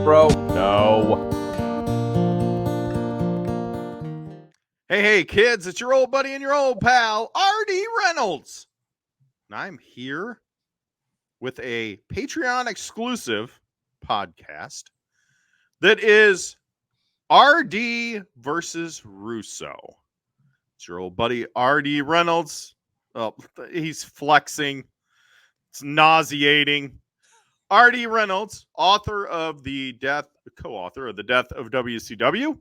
bro? No. Hey, kids, it's your old buddy and your old pal, RD Reynolds. And I'm here with a Patreon exclusive podcast that is RD versus Russo. It's your old buddy, RD Reynolds. Oh, he's flexing. It's nauseating. RD Reynolds, co-author of the death of WCW.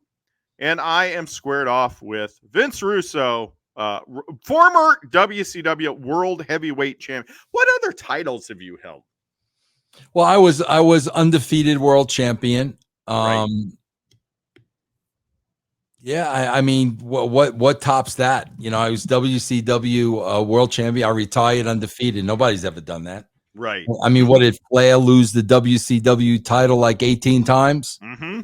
And I am squared off with Vince Russo, former WCW World Heavyweight Champion. What other titles have you held? Well, I was undefeated world champion. Right. Yeah, I mean, what tops that? You know, I was WCW world champion. I retired undefeated. Nobody's ever done that. Right. I mean, what did Flair lose the WCW title like 18 times? Mm-hmm.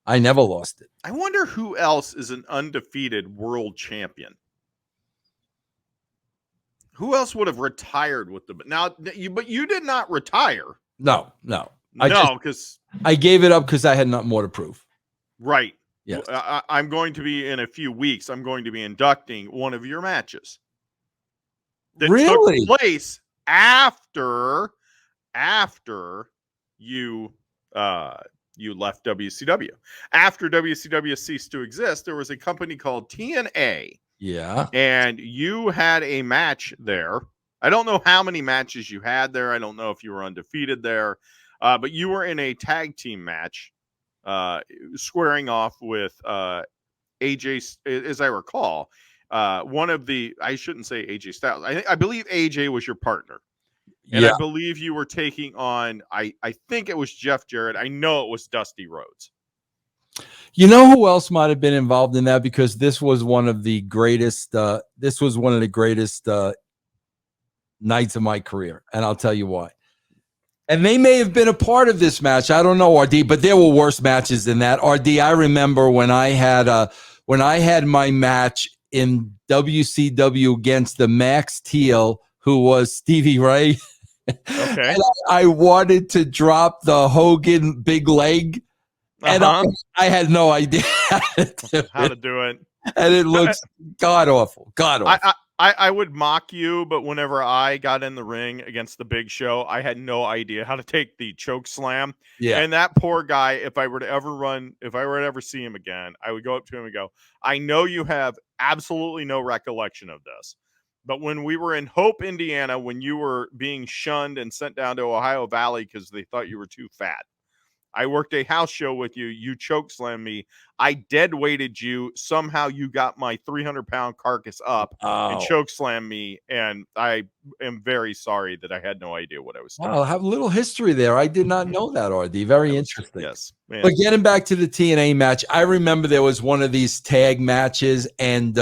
I never lost it. I wonder who else is an undefeated world champion. Who else would have retired with the now? But you did not retire. No. Because I gave it up because I had nothing more to prove. Right. Yes. I'm going to be in a few weeks. I'm going to be inducting one of your matches that really took place after you you left WCW. After WCW ceased to exist, there was a company called TNA. Yeah. And you had a match there. I don't know how many matches you had there. I don't know if you were undefeated there. But you were in a tag team match, squaring off with AJ, as I recall. One of the, I shouldn't say AJ Styles. I believe AJ was your partner. And yeah. I believe you were taking on, I think it was Jeff Jarrett. I know it was Dusty Rhodes. You know who else might have been involved in that? Because this was one of the greatest nights of my career. And I'll tell you why. And they may have been a part of this match. I don't know, RD, but there were worse matches than that. RD, I remember when I had my match in WCW against the Max Teal, who was Stevie Ray. Okay. And I wanted to drop the Hogan big leg. And I had no idea how to do it. And it looks god awful. I would mock you, but whenever I got in the ring against the Big Show, I had no idea how to take the choke slam. Yeah. And that poor guy, if I were to ever see him again, I would go up to him and go, I know you have absolutely no recollection of this. But when we were in Hope, Indiana, when you were being shunned and sent down to Ohio Valley because they thought you were too fat, I worked a house show with you. You choke slammed me. I dead weighted you. Somehow you got my 300-pound carcass up and choke slammed me. And I am very sorry that I had no idea what I was doing. Wow, I have a little history there. I did not know that, RD. Very interesting. Yes. Man. But getting back to the TNA match, I remember there was one of these tag matches, and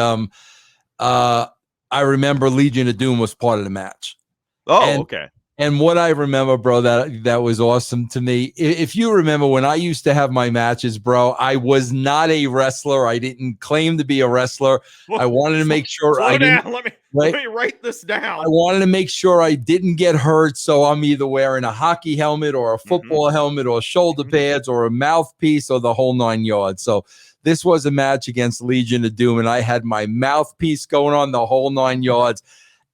I remember Legion of Doom was part of the match. Oh, okay. And what I remember, bro, that was awesome to me. If you remember when I used to have my matches, bro, I was not a wrestler. I didn't claim to be a wrestler. I wanted to make sure I didn't. Let me write this down. I wanted to make sure I didn't get hurt. So I'm either wearing a hockey helmet or a football helmet or shoulder pads or a mouthpiece or the whole 9 yards. So this was a match against Legion of Doom, and I had my mouthpiece going on the whole 9 yards.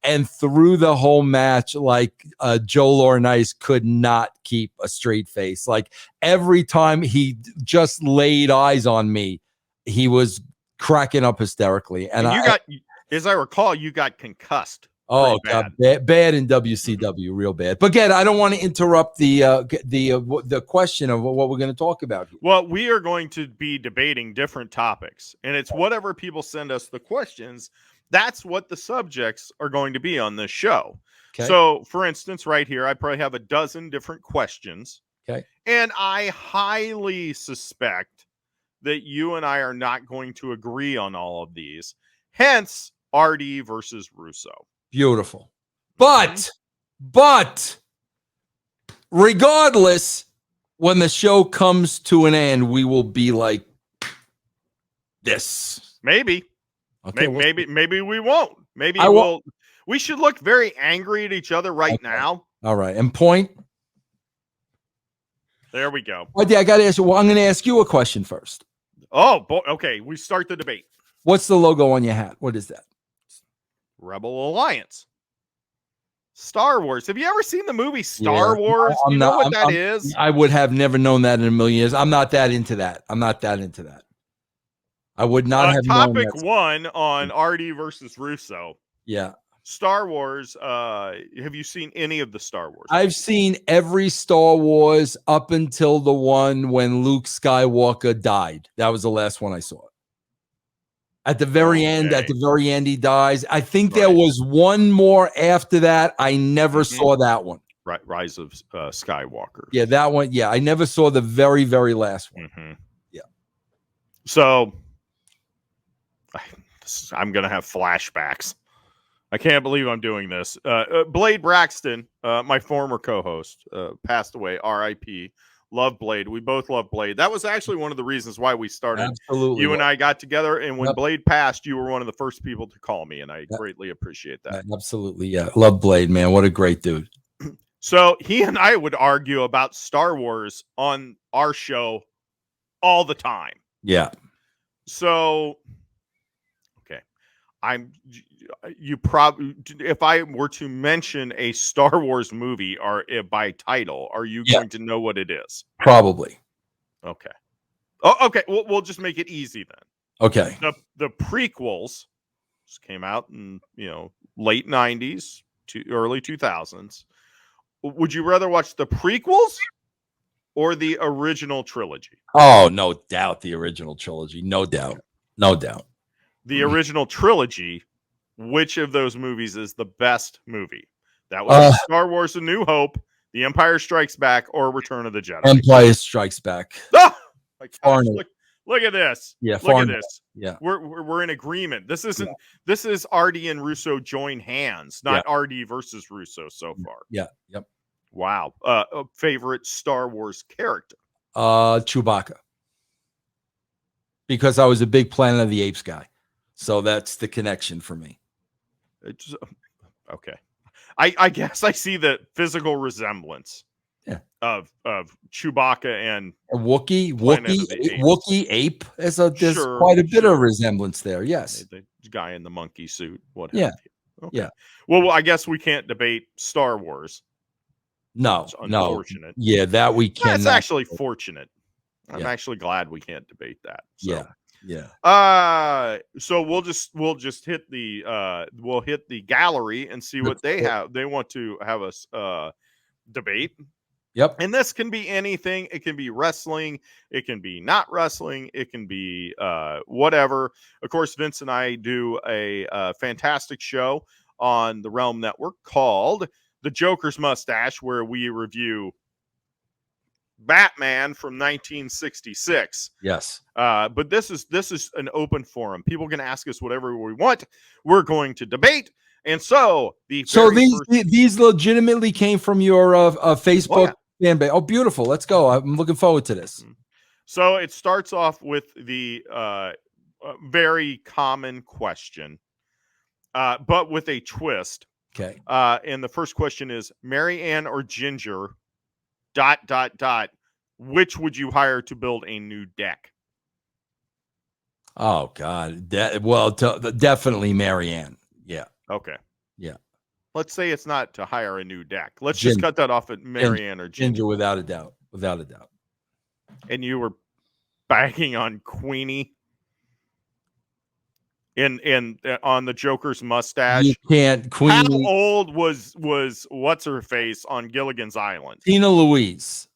And through the whole match, like Joe Laurinaitis could not keep a straight face. Like every time he just laid eyes on me, he was cracking up hysterically. And you got, as I recall, you got concussed. Oh, God, bad in WCW, real bad. But again, I don't want to interrupt the question of what we're going to talk about here. Well, we are going to be debating different topics, and it's whatever people send us the questions. That's what the subjects are going to be on this show. Okay. So, for instance, right here, I probably have a dozen different questions. Okay. And I highly suspect that you and I are not going to agree on all of these. Hence, RD versus Russo. Beautiful. But regardless, when the show comes to an end, we will be like this. Maybe. Okay, maybe we won't. Maybe we should look very angry at each other right now. All right. And point. There we go. I got to ask you. Well, I'm going to ask you a question first. Oh, boy. Okay. We start the debate. What's the logo on your hat? What is that? Rebel Alliance. Star Wars. Have you ever seen the movie Star Wars? No, you know what that is? I would have never known that in a million years. I'm not that into that. I would not have known topic that. 1 on RD versus Russo. Yeah. Star Wars. Have you seen any of the Star Wars? I've seen every Star Wars up until the one when Luke Skywalker died. That was the last one I saw. At the very end, he dies. I think there was one more after that. I never saw that one. Right, Rise of Skywalker. Yeah, that one. Yeah, I never saw the very, very last one. Yeah. So I'm gonna have flashbacks. I can't believe I'm doing this. Blade Braxton, my former co-host, passed away. R.I.P. Love Blade. We both love Blade. That was actually one of the reasons why we started. Absolutely. You and I got together, and when Blade passed, you were one of the first people to call me, and I greatly appreciate that. Absolutely. Yeah. Love Blade, man. What a great dude. So he and I would argue about Star Wars on our show all the time. Yeah. So, okay. If I were to mention a Star Wars movie or by title, are you going to know what it is? Probably. Okay. Oh, okay. We'll just make it easy then. Okay. The prequels came out in, late 90s to early 2000s. Would you rather watch the prequels or the original trilogy? Oh, no doubt the original trilogy. No doubt. No doubt. The original trilogy, which of those movies is the best movie? That was Star Wars A New Hope, The Empire Strikes Back, or Return of the Jedi? Empire Strikes Back. Oh, my gosh, look at this. Yeah, look at this. Yeah. We're in agreement. This is RD and Russo join hands, not RD versus Russo so far. Yeah. Yep. Wow. Favorite Star Wars character? Chewbacca. Because I was a big Planet of the Apes guy. So that's the connection for me. Okay. I guess I see the physical resemblance of Chewbacca and a Wookiee ape. There's quite a bit of resemblance there. Yes. The guy in the monkey suit. What yeah. have you. Okay. Yeah. Well, I guess we can't debate Star Wars. No. It's unfortunate. Yeah, that we can. That's actually fortunate. I'm actually glad we can't debate that. So. Yeah. So we'll just hit the gallery and see what they have. They want to have us debate. Yep. And this can be anything. It can be wrestling. It can be not wrestling. It can be whatever. Of course, Vince and I do a fantastic show on the Realm Network called The Joker's Mustache, where we review Batman from 1966. Yes. But this is an open forum. People can ask us whatever we want. We're going to debate. And so these legitimately came from your Facebook fan base. Oh, beautiful. Let's go. I'm looking forward to this. So it starts off with the very common question, but with a twist. Okay. And the first question is Mary Ann or Ginger ... Which would you hire to build a new deck? Oh God. Definitely Mary Ann. Yeah. Okay. Yeah. Let's say it's not to hire a new deck. Let's just cut that off at Mary Ann or Ginger. Without a doubt. Without a doubt. And you were bagging on Queenie in on the Joker's mustache. You can't. Queenie. How old was what's her face on Gilligan's Island? Tina Louise.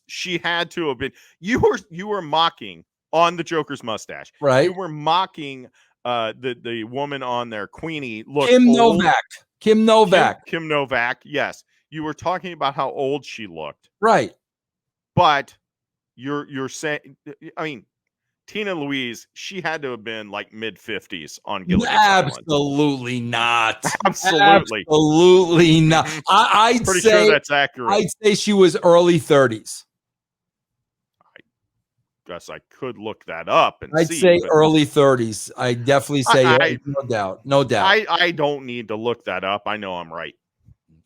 She had to have been. You were mocking on the Joker's mustache. Right. You were mocking the woman on there, Queenie. Look, Kim Novak. Kim Novak. Yes. You were talking about how old she looked. Right. But you're saying, I mean, Tina Louise, she had to have been like mid-50s on Gilligan's Island. Absolutely not. Absolutely not. I'd pretty say sure that's accurate. I'd say she was early 30s. I guess I could look that up and I'd say early 30s. I definitely say no doubt. I don't need to look that up. I know I'm right.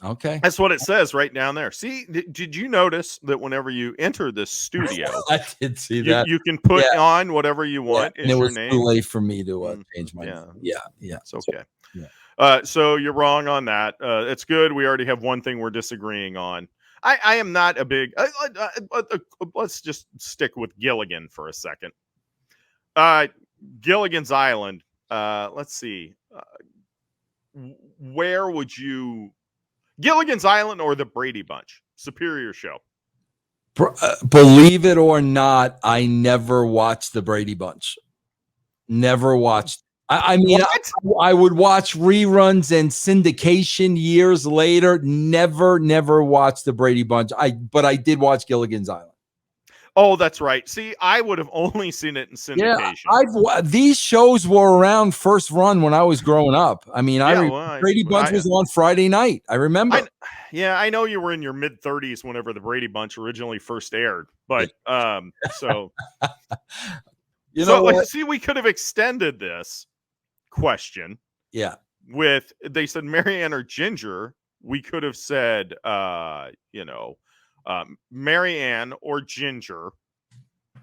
Okay. That's what it says right down there. See, did you notice that whenever you enter this studio, I did see that. you can put on whatever you want and it as your was name? too late for me to change my name. Yeah. It's okay. Yeah. So you're wrong on that. It's good. We already have one thing we're disagreeing on. I am not a big. Let's just stick with Gilligan for a second. Gilligan's Island. Let's see. Where would you? Gilligan's Island or the Brady Bunch? Superior show. Believe it or not, I never watched the Brady Bunch. Never watched. I mean, I would watch reruns and syndication years later. Never watched the Brady Bunch. But I did watch Gilligan's Island. Oh, that's right. See, I would have only seen it in syndication. These shows were around first run when I was growing up. I mean, Brady Bunch was on Friday night. I remember. I know you were in your mid 30s whenever the Brady Bunch originally first aired, but so see, we could have extended this question. Yeah. With they said Marianne or Ginger, we could have said Marianne or Ginger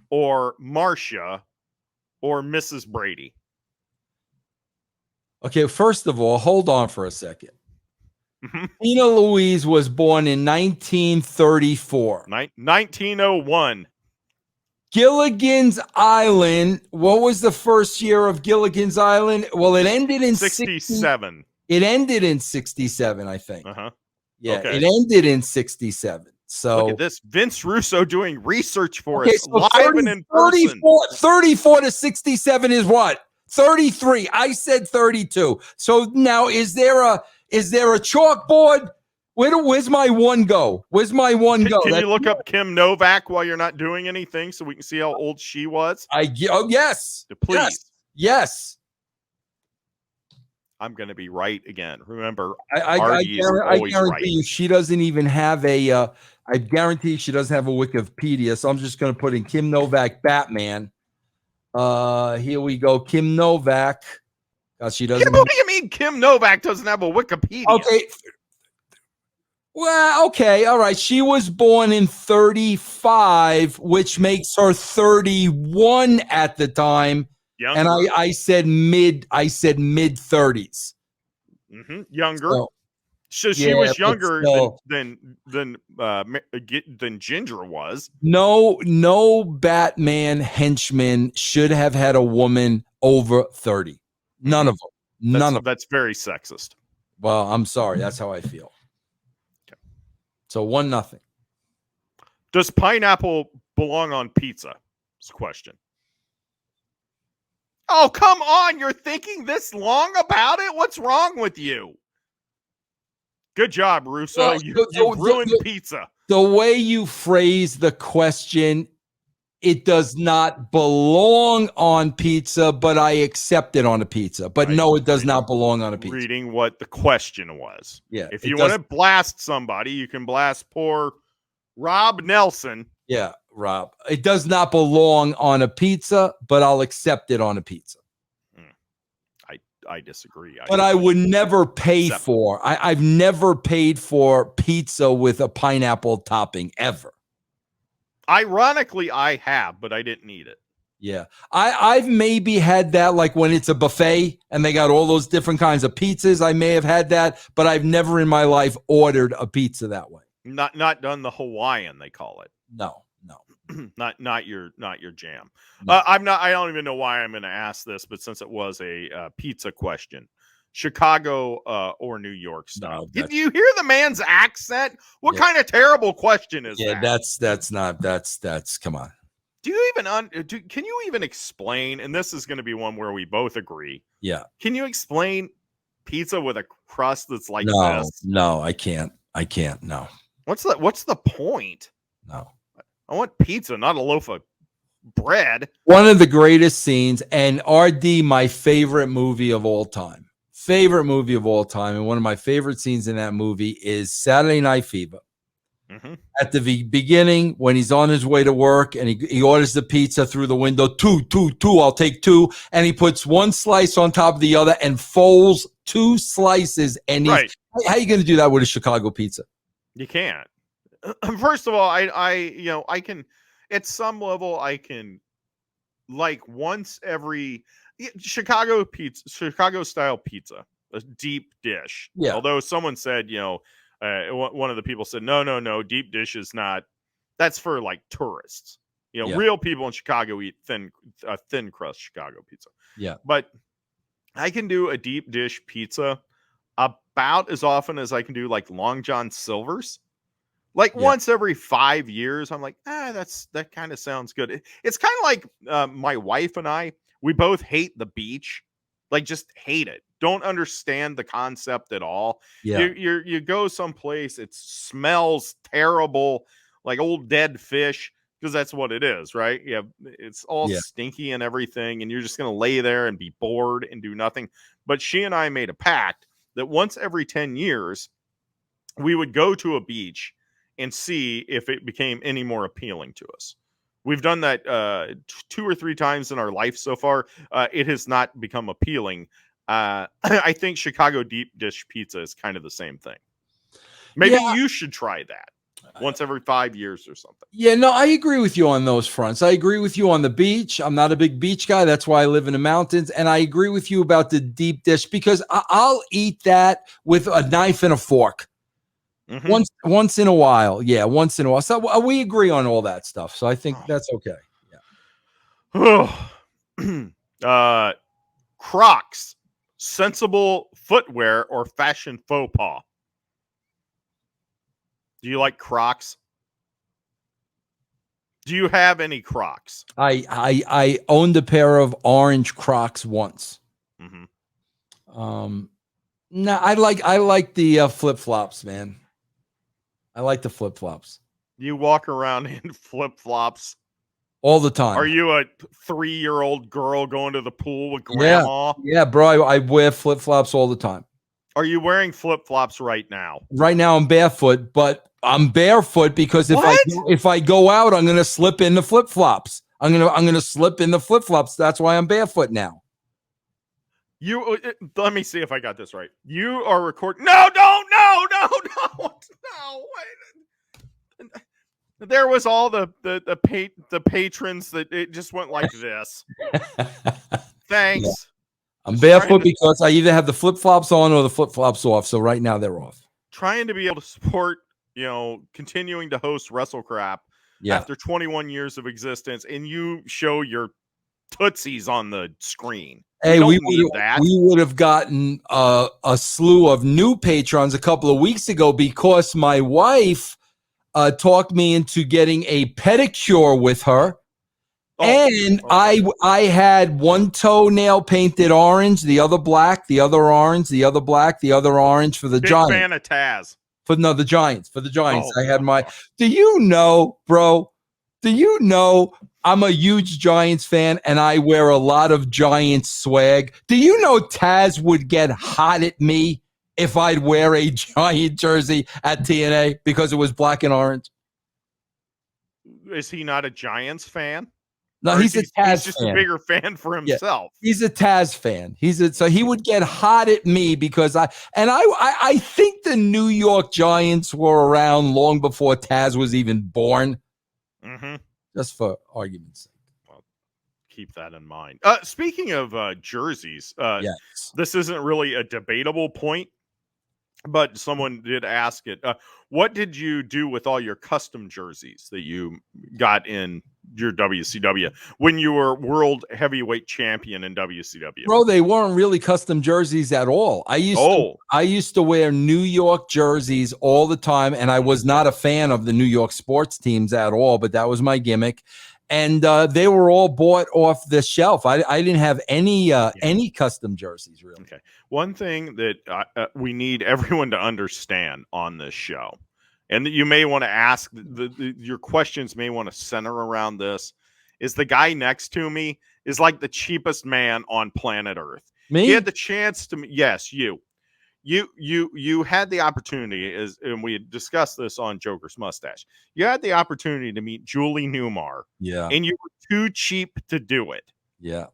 or Marcia or Mrs. Brady. Okay, first of all, hold on for a second. Mm-hmm. Tina Louise was born in 1934. 1901. Gilligan's Island. What was the first year of Gilligan's Island? Well, it ended in 67. It ended in 67, I think. Yeah, okay. It ended in 67. So look at this. Vince Russo doing research for us live and in person. 34 to 67 is what? 33. I said 32. So now is there a chalkboard? Where's my one go? Where's my one go? Can you look up Kim Novak while you're not doing anything so we can see how old she was? Yes. Please. Yes. I'm going to be right again. Remember, I guarantee you she doesn't even have a I guarantee she doesn't have a Wikipedia. So I'm just going to put in Kim Novak Batman. Here we go. Kim Novak. She doesn't. What do you mean Kim Novak doesn't have a Wikipedia? Okay. Well, okay. All right. She was born in 35, which makes her 31 at the time. Younger. And I said mid 30s. Mm-hmm. Younger. So she was younger than Ginger was. No Batman henchman should have had a woman over 30. None of them. None of them. That's very sexist. Well, I'm sorry. That's how I feel. Okay. So 1-0. Does pineapple belong on pizza? Is a question. Oh, come on. You're thinking this long about it? What's wrong with you? Good job, Russo. You ruined pizza. The way you phrase the question, it does not belong on pizza, but I accept it on a pizza. But no, it does not belong on a pizza. Reading what the question was. Yeah. If you want to blast somebody, you can blast poor Rob Nelson. Yeah, Rob. It does not belong on a pizza, but I'll accept it on a pizza. I disagree. But I would never pay for. I've never paid for pizza with a pineapple topping ever. Ironically, I have, but I didn't eat it. Yeah. I've maybe had that like when it's a buffet and they got all those different kinds of pizzas. I may have had that, but I've never in my life ordered a pizza that way. Not done the Hawaiian, they call it. No. not your jam. No. I don't even know why I'm going to ask this, but since it was a pizza question, Chicago or New York style. Did you hear the man's accent? What kind of terrible question is that? Yeah, that's come on. Do you even can you even explain? And this is going to be one where we both agree. Yeah. Can you explain pizza with a crust that's like this? No, I can't. No. What's the point? No. I want pizza, not a loaf of bread. One of the greatest scenes, and RD, my favorite movie of all time. And one of my favorite scenes in that movie is Saturday Night Fever. Mm-hmm. At the beginning, when he's on his way to work and he orders the pizza through the window, two, I'll take 2. And he puts one slice on top of the other and folds 2 slices. And How are you going to do that with a Chicago pizza? You can't. First of all, I can, at some level, I can, like, once every Chicago style pizza, a deep dish. Yeah. Although someone said, one of the people said, no, deep dish is not. That's for like tourists. Real people in Chicago eat thin crust Chicago pizza. Yeah. But I can do a deep dish pizza about as often as I can do like Long John Silver's. Like once every 5 years, I'm like, that kind of sounds good. It's kind of like my wife and I, we both hate the beach, like just hate it. Don't understand the concept at all. Yeah. You go someplace, it smells terrible, like old dead fish, because that's what it is, right? Yeah, it's all stinky and everything, and you're just gonna lay there and be bored and do nothing. But she and I made a pact that once every 10 years, we would go to a beach and see if it became any more appealing to us. We've done that 2 or 3 times in our life so far. It has not become appealing. I think Chicago deep dish pizza is kind of the same thing. Maybe you should try that once every 5 years or something. Yeah, no, I agree with you on those fronts. I agree with you on the beach. I'm not a big beach guy. That's why I live in the mountains. And I agree with you about the deep dish because I'll eat that with a knife and a fork. Mm-hmm. Once in a while. Yeah, once in a while. So we agree on all that stuff. So I think that's okay. Yeah. Crocs, sensible footwear or fashion faux pas? Do you like Crocs? Do you have any Crocs? I owned a pair of orange Crocs once. Mm-hmm. No, I like the flip-flops, man. I like the flip-flops. You walk around in flip-flops all the time. Are you a 3-year-old girl going to the pool with grandma? Yeah, bro. I wear flip-flops all the time. Are you wearing flip-flops right now? Right now I'm barefoot, but I'm barefoot because if I go out, I'm gonna slip in the flip-flops. I'm gonna slip in the flip-flops. That's why I'm barefoot now. Let me see if I got this right. You are recording. No. Wait. There was all the patrons that it just went like this. Thanks. Yeah. I'm barefoot because I either have the flip-flops on or the flip-flops off. So right now they're off. Trying to be able to support, continuing to host Wrestle Crap after 21 years of existence, and you show your tootsies on the screen. Hey, we would have gotten a slew of new patrons a couple of weeks ago because my wife talked me into getting a pedicure with her. I had one toenail painted orange, the other black, the other orange, the other black, the other orange for the Giants. Big fan of Taz. For the Giants. I had my. Do you know, bro? Do you know I'm a huge Giants fan and I wear a lot of Giants swag? Do you know Taz would get hot at me if I'd wear a Giant jersey at TNA because it was black and orange? Is he not a Giants fan? No, he's a Taz fan. He's just a bigger fan for himself. Yeah, he's a Taz fan. So he would get hot at me because I think the New York Giants were around long before Taz was even born. Mm-hmm. Just for argument's sake. Well, keep that in mind. Speaking of jerseys, this isn't really a debatable point, but someone did ask it. What did you do with all your custom jerseys that you got in your WCW when you were world heavyweight champion in WCW? Bro, they weren't really custom jerseys at all. I used to wear New York jerseys all the time, and I was not a fan of the New York sports teams at all, but that was my gimmick. And they were all bought off the shelf. I didn't have any custom jerseys, really. Okay. One thing that we need everyone to understand on this show, and that you may want to ask, your questions may want to center around this, is the guy next to me is like the cheapest man on planet Earth. Me? He had the chance to, yes, you had the opportunity, and we had discussed this on Joker's Mustache. You had the opportunity to meet Julie Newmar. Yeah. And you were too cheap to do it. Yeah.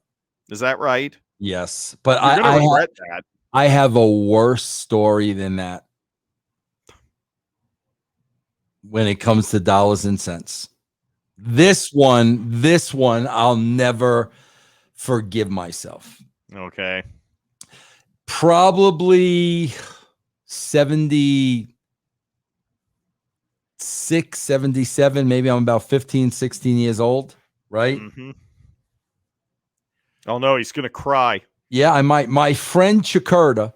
Is that right? Yes. But You're gonna regret that. I have a worse story than that. when it comes to dollars and cents. This one, I'll never forgive myself. Okay. Probably 76, 77. Maybe I'm about 15, 16 years old, right? Mm-hmm. Oh no, he's gonna cry. Yeah, I might. My friend Chikurda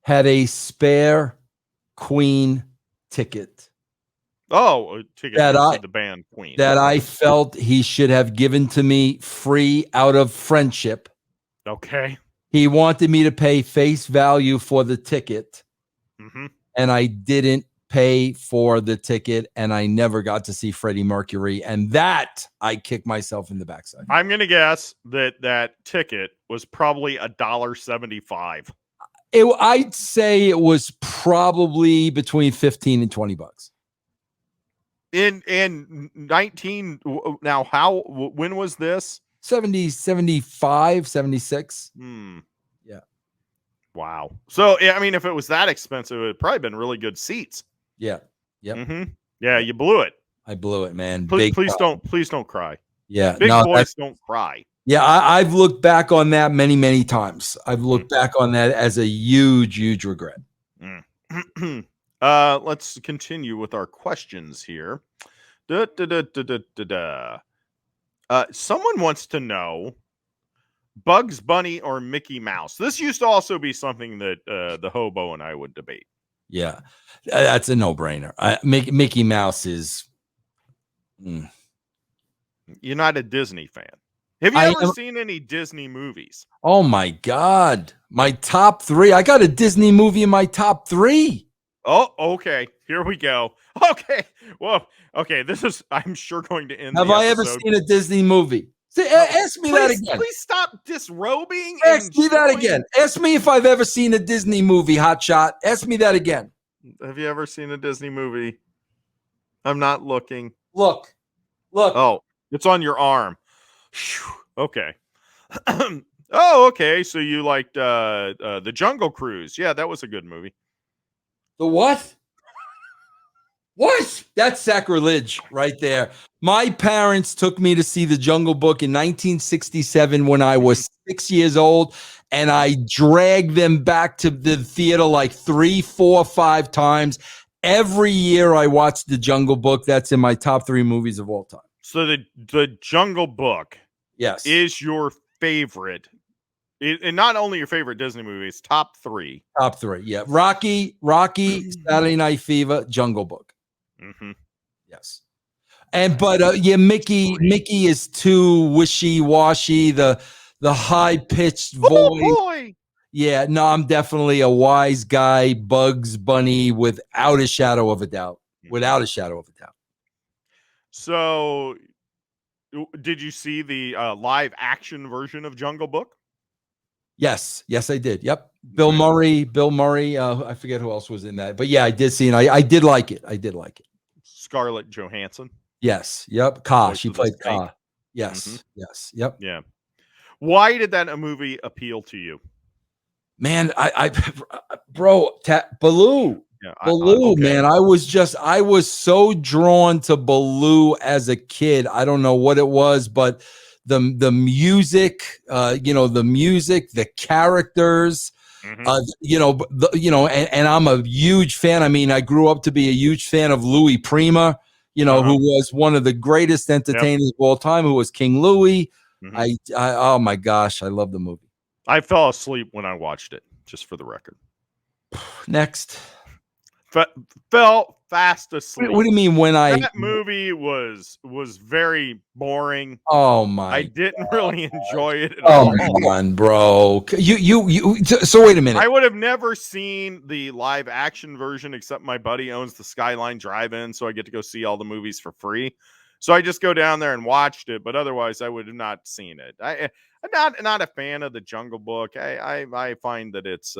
had a spare Queen ticket Oh, a ticket that to I see the band Queen. that I felt he should have given to me free out of friendship. Okay. He wanted me to pay face value for the ticket, Mm-hmm. and I didn't pay for the ticket, and I never got to see Freddie Mercury, and that I kicked myself in the backside. I'm gonna guess that ticket was probably $1.75. I'd say it was probably between 15 and 20 bucks. In 19 now when was this? 70, 75, 76. Yeah. Wow. So I mean, if it was that expensive, it would probably been really good seats. Yeah. Yep. Mm-hmm. Yeah, you blew it. I blew it, man. Please don't cry. Yeah. Big boys don't cry. Yeah, I've looked back on that many, many times. I've looked back on that as a huge, huge regret. Let's continue with our questions here. Someone wants to know Bugs Bunny or Mickey Mouse. This used to also be something that the hobo and I would debate. Yeah, that's a no-brainer. Mickey Mouse is. You're not a Disney fan. Have you ever seen any Disney movies? Oh my God. My top 3. I got a Disney movie in my top 3. Oh, okay. Here we go. Okay. Whoa. Okay. This is, I'm sure, going to end. Have I ever seen a Disney movie? Ask me that again. Please stop disrobing. Ask me that again. Ask me if I've ever seen a Disney movie, Hotshot. Ask me that again. Have you ever seen a Disney movie? I'm not looking. Look. Oh, it's on your arm. Okay. Oh, okay. So you liked the Jungle Cruise? Yeah, that was a good movie. The what? What? That's sacrilege right there. My parents took me to see The Jungle Book in 1967 when I was 6 years old, and I dragged them back to the theater like 3, 4, 5 times. Every year I watched The Jungle Book. That's in my top 3 movies of all time. So the Jungle Book, yes, is your favorite, and not only your favorite Disney movie, it's top 3. Top 3, yeah. Rocky, Saturday Night Fever, Jungle Book. Mm-hmm. Yes, but yeah, Mickey is too wishy-washy. The high-pitched voice. Oh boy. Yeah, no, I'm definitely a wise guy, Bugs Bunny, without a shadow of a doubt. Without a shadow of a doubt. So, did you see the live action version of Jungle Book? Yes, I did. Yep. Bill Murray. I forget who else was in that, but yeah, I did see it. I did like it. Scarlett Johansson. Yes. Yep. Ka. Voice She of the played snake. Ka. Yes. Yes. Yep. Yeah. Why did that movie appeal to you? Man, Baloo. Yeah, Baloo, okay. man. I was so drawn to Baloo as a kid. I don't know what it was, but the music, the music, the characters, and I'm a huge fan. I mean, I grew up to be a huge fan of Louis Prima, who was one of the greatest entertainers of all time, who was King Louis. Oh my gosh, I love the movie. I fell asleep when I watched it, just for the record. Next. Fell fast asleep. What do you mean that movie was very boring. Oh my! I didn't really enjoy it at all. Come on, bro. So wait a minute. I would have never seen the live action version, except my buddy owns the Skyline Drive-In, so I get to go see all the movies for free. So I just go down there and watched it, but otherwise I would have not seen it. I'm not a fan of the Jungle Book. I find that it's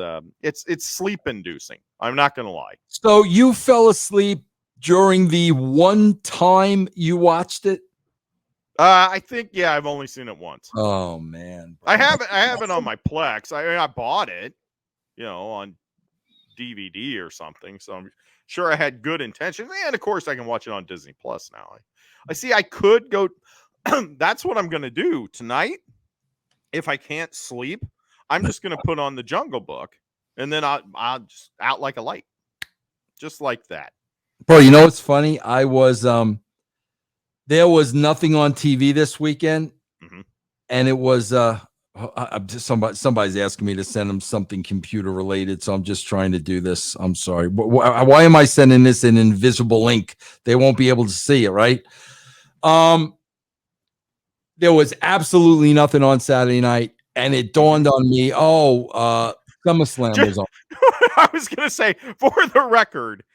sleep inducing. I'm not gonna lie. So you fell asleep during the one time you watched it? I think I've only seen it once. Oh man, I have it on my Plex. I bought it, on DVD or something. So I'm sure I had good intentions. And of course, I can watch it on Disney Plus now. I see I could go. That's what I'm going to do tonight. If I can't sleep, I'm just going to put on the Jungle Book, and then I'll just out like a light, just like that. Bro, you know what's funny? I was there was nothing on TV this weekend, and it was I'm just somebody's asking me to send them something computer related, so I'm just trying to do this. I'm sorry. Why am I sending this in invisible link? They won't be able to see it, right? There was absolutely nothing on Saturday night, and it dawned on me, SummerSlam was on. I was going to say, for the record,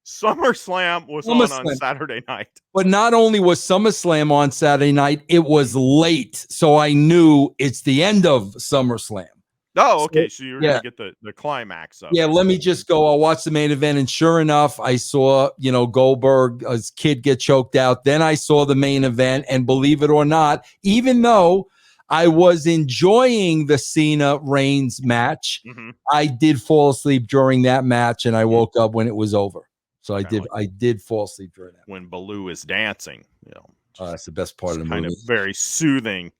SummerSlam was on Saturday night. But not only was SummerSlam on Saturday night, it was late, so I knew it's the end of SummerSlam. Oh, okay. So you're going to get the climax of it. Let me just go. I'll watch the main event. And sure enough, I saw, Goldberg's kid get choked out. Then I saw the main event. And believe it or not, even though I was enjoying the Cena Reigns match, I did fall asleep during that match. And I woke up when it was over. So I did fall asleep during that. When Baloo is dancing, that's the best part of the movie. Kind of very soothing.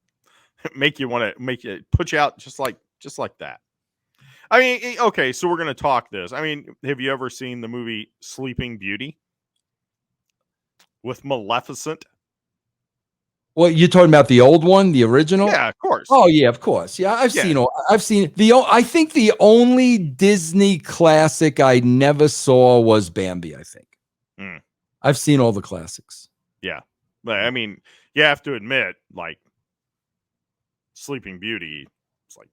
Put you out just like that. I mean, okay, so we're going to talk this. I mean, have you ever seen the movie Sleeping Beauty with Maleficent? Well, you're talking about the old one, the original? Yeah, of course. Oh, yeah, of course. Yeah, I've seen I think the only Disney classic I never saw was Bambi, I think. I've seen all the classics. Yeah. But I mean, you have to admit, like, Sleeping Beauty, it's like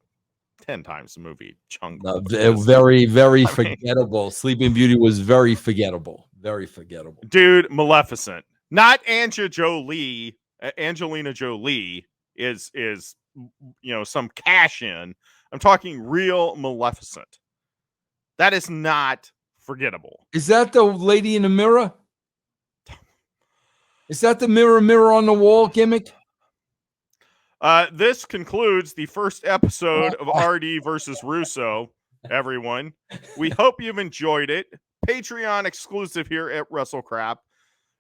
10 times the movie Jungle. Very, very forgettable. Sleeping Beauty was very forgettable. Very forgettable. Dude, Maleficent. Not Angelina Jolie is some cash in. I'm talking real Maleficent. That is not forgettable. Is that the lady in the mirror? Is that the mirror on the wall gimmick? This concludes the first episode of RD versus Russo, everyone. We hope you've enjoyed it. Patreon exclusive here at WrestleCrap.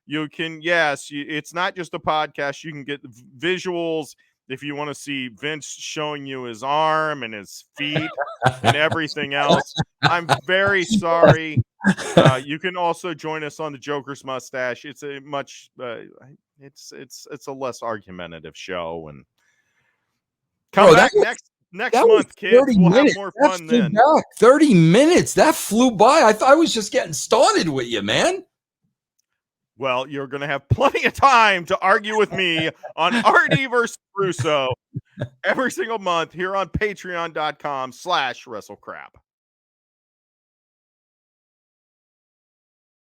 You can, it's not just a podcast. You can get visuals if you want to see Vince showing you his arm and his feet and everything else. I'm very sorry. You can also join us on the Joker's Mustache. It's a much, it's a less argumentative show, and come back next month, kids. We'll have more fun then. 30 minutes. That flew by. I thought I was just getting started with you, man. Well, you're going to have plenty of time to argue with me on RD versus Russo every single month here on patreon.com/WrestleCrap.